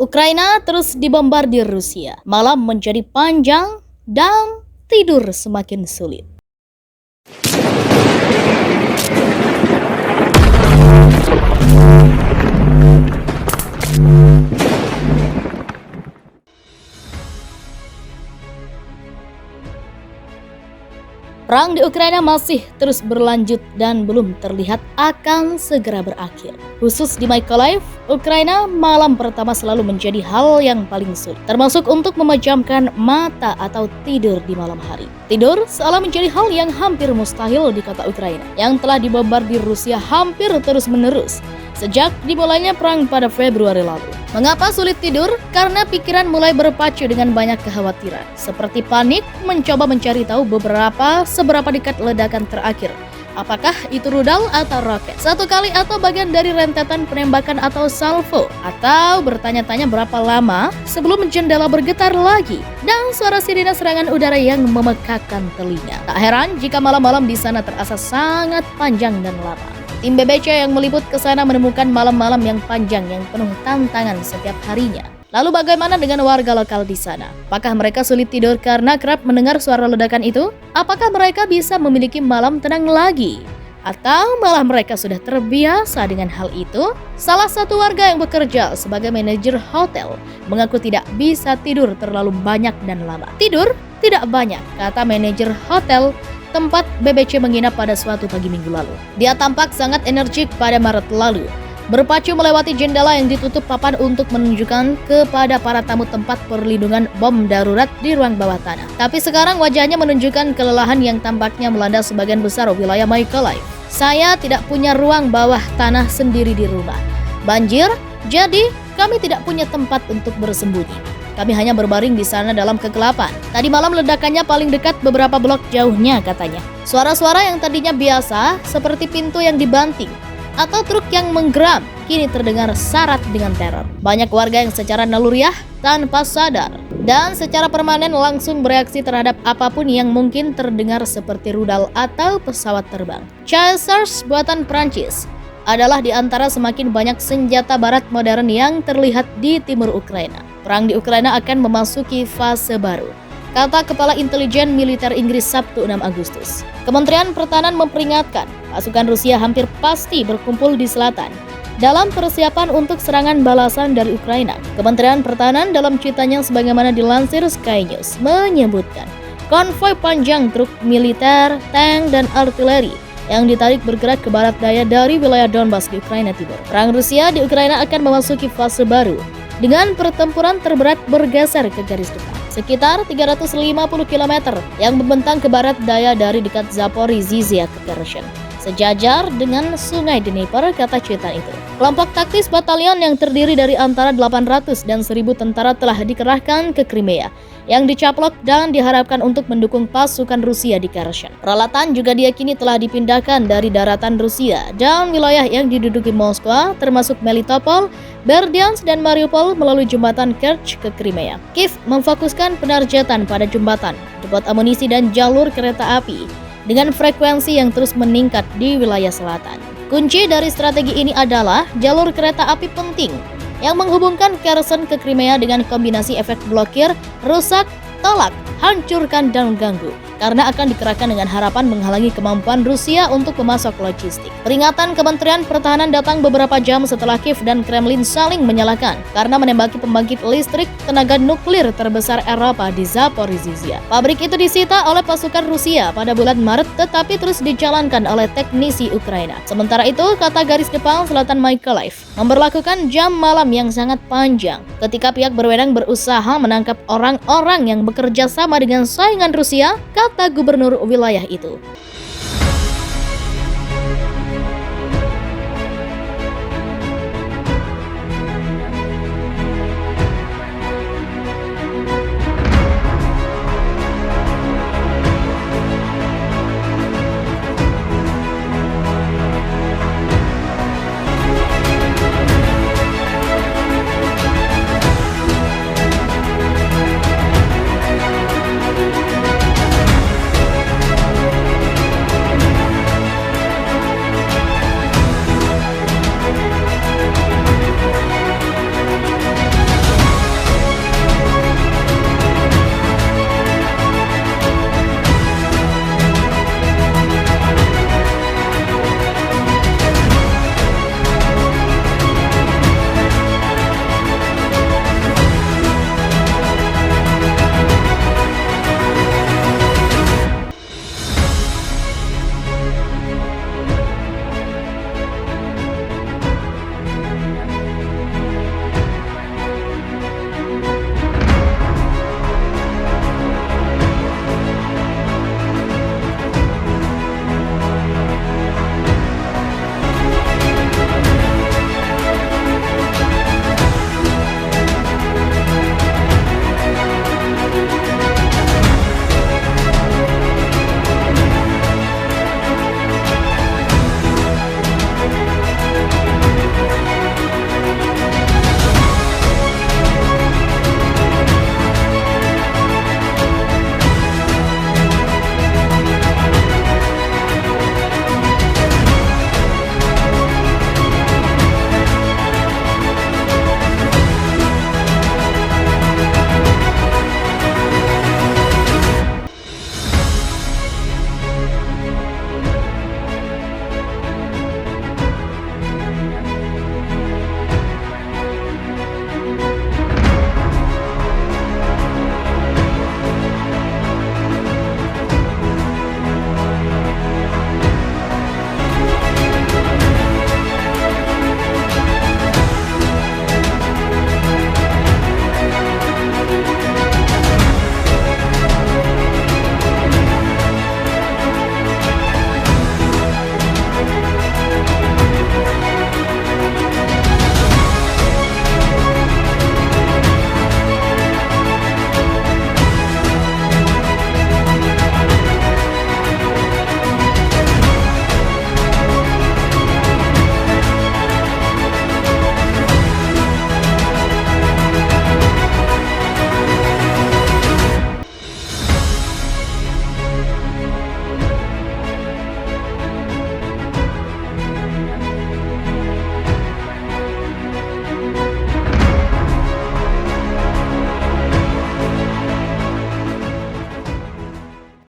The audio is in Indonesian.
Ukraina terus dibombardir Rusia. Malam menjadi panjang dan tidur semakin sulit. Perang di Ukraina masih terus berlanjut dan belum terlihat akan segera berakhir. Khusus di Mykolaiv, Ukraina, malam pertama selalu menjadi hal yang paling sulit, termasuk untuk memejamkan mata atau tidur di malam hari. Tidur seolah menjadi hal yang hampir mustahil di kota Ukraina, yang telah dibombardir Rusia hampir terus-menerus sejak dimulainya perang pada Februari lalu. Mengapa sulit tidur? Karena pikiran mulai berpacu dengan banyak kekhawatiran, seperti panik mencoba mencari tahu seberapa dekat ledakan terakhir. Apakah itu rudal atau roket? Satu kali atau bagian dari rentetan penembakan atau salvo? Atau bertanya-tanya berapa lama sebelum jendela bergetar lagi? Dan suara sirine serangan udara yang memekakkan telinga. Tak heran jika malam-malam di sana terasa sangat panjang dan lama. Tim BBC yang meliput ke sana menemukan malam-malam yang panjang yang penuh tantangan setiap harinya. Lalu bagaimana dengan warga lokal di sana? Apakah mereka sulit tidur karena kerap mendengar suara ledakan itu? Apakah mereka bisa memiliki malam tenang lagi? Atau malah mereka sudah terbiasa dengan hal itu? Salah satu warga yang bekerja sebagai manajer hotel mengaku tidak bisa tidur terlalu banyak dan lama. Tidur tidak banyak, kata manajer hotel tempat BBC menginap pada suatu pagi minggu lalu. Dia tampak sangat energik pada Maret lalu, berpacu melewati jendela yang ditutup papan untuk menunjukkan kepada para tamu tempat perlindungan bom darurat di ruang bawah tanah. Tapi sekarang wajahnya menunjukkan kelelahan yang tampaknya melanda sebagian besar wilayah Mykolaiv. Saya tidak punya ruang bawah tanah sendiri di rumah. Banjir, jadi kami tidak punya tempat untuk bersembunyi. Kami hanya berbaring di sana dalam kegelapan. Tadi malam ledakannya paling dekat beberapa blok jauhnya, katanya. Suara-suara yang tadinya biasa, seperti pintu yang dibanting atau truk yang menggeram, kini terdengar syarat dengan teror. Banyak warga yang secara naluriah tanpa sadar dan secara permanen langsung bereaksi terhadap apapun yang mungkin terdengar seperti rudal atau pesawat terbang. Chasseurs buatan Prancis adalah di antara semakin banyak senjata barat modern yang terlihat di timur Ukraina. Perang di Ukraina akan memasuki fase baru, kata Kepala Intelijen Militer Inggris Sabtu 6 Agustus. Kementerian Pertahanan memperingatkan pasukan Rusia hampir pasti berkumpul di selatan dalam persiapan untuk serangan balasan dari Ukraina. Kementerian Pertahanan dalam cuitannya sebagaimana dilansir Sky News menyebutkan konvoi panjang truk militer, tank, dan artileri yang ditarik bergerak ke barat daya dari wilayah Donbas di Ukraina Timur. Perang Rusia di Ukraina akan memasuki fase baru dengan pertempuran terberat bergeser ke garis depan sekitar 350 km yang membentang ke barat daya dari dekat Zaporizhzhia ke Kherson, sejajar dengan sungai Dnieper, kata cuitan itu. Kelompok taktis batalion yang terdiri dari antara 800 dan 1000 tentara telah dikerahkan ke Crimea yang dicaplok dan diharapkan untuk mendukung pasukan Rusia di Kherson. Peralatan juga diyakini telah dipindahkan dari daratan Rusia dan wilayah yang diduduki Moskwa termasuk Melitopol, Berdyansk, dan Mariupol melalui jembatan Kerch ke Crimea. Kiev memfokuskan penargetan pada jembatan, depot amunisi, dan jalur kereta api dengan frekuensi yang terus meningkat di wilayah selatan. Kunci dari strategi ini adalah jalur kereta api penting yang menghubungkan Kherson ke Crimea dengan kombinasi efek blokir, rusak, tolak, hancurkan, dan ganggu, karena akan dikerahkan dengan harapan menghalangi kemampuan Rusia untuk memasok logistik. Peringatan Kementerian Pertahanan datang beberapa jam setelah Kiev dan Kremlin saling menyalahkan karena menembaki pembangkit listrik tenaga nuklir terbesar Eropa di Zaporizhzhia. Pabrik itu disita oleh pasukan Rusia pada bulan Maret, tetapi terus dijalankan oleh teknisi Ukraina. Sementara itu, kata garis depan selatan Mykolaiv memberlakukan jam malam yang sangat panjang ketika pihak berwenang berusaha menangkap orang-orang yang bekerja sama dengan saingan Rusia, kata gubernur wilayah itu.